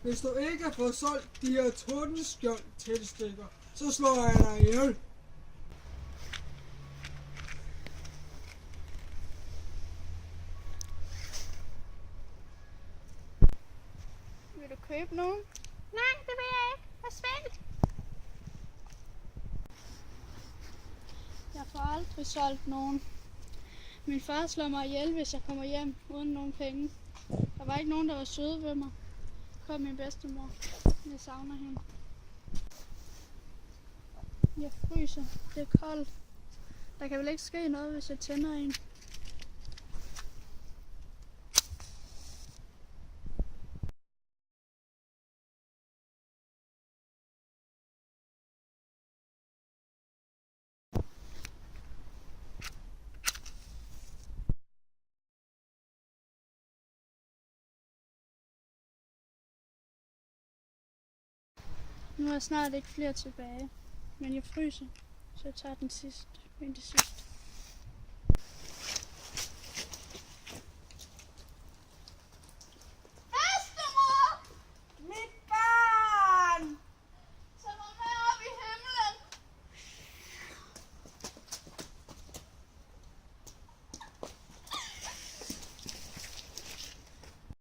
Hvis du ikke får solgt de her tordenskjold tændstikker, så slår jeg dig ihjel. Vil du købe nogen? Nej, det vil jeg ikke. Forsvind! Jeg får aldrig solgt nogen. Min far slår mig ihjel, hvis jeg kommer hjem uden nogen penge. Der var ikke nogen, der var søde ved mig. Kom min bedstemor. Jeg savner hende. Jeg fryser. Det er koldt. Der kan vel ikke ske noget, hvis jeg tænder en. Nu er snart ikke flere tilbage, men jeg fryser, så jeg tager den sidste.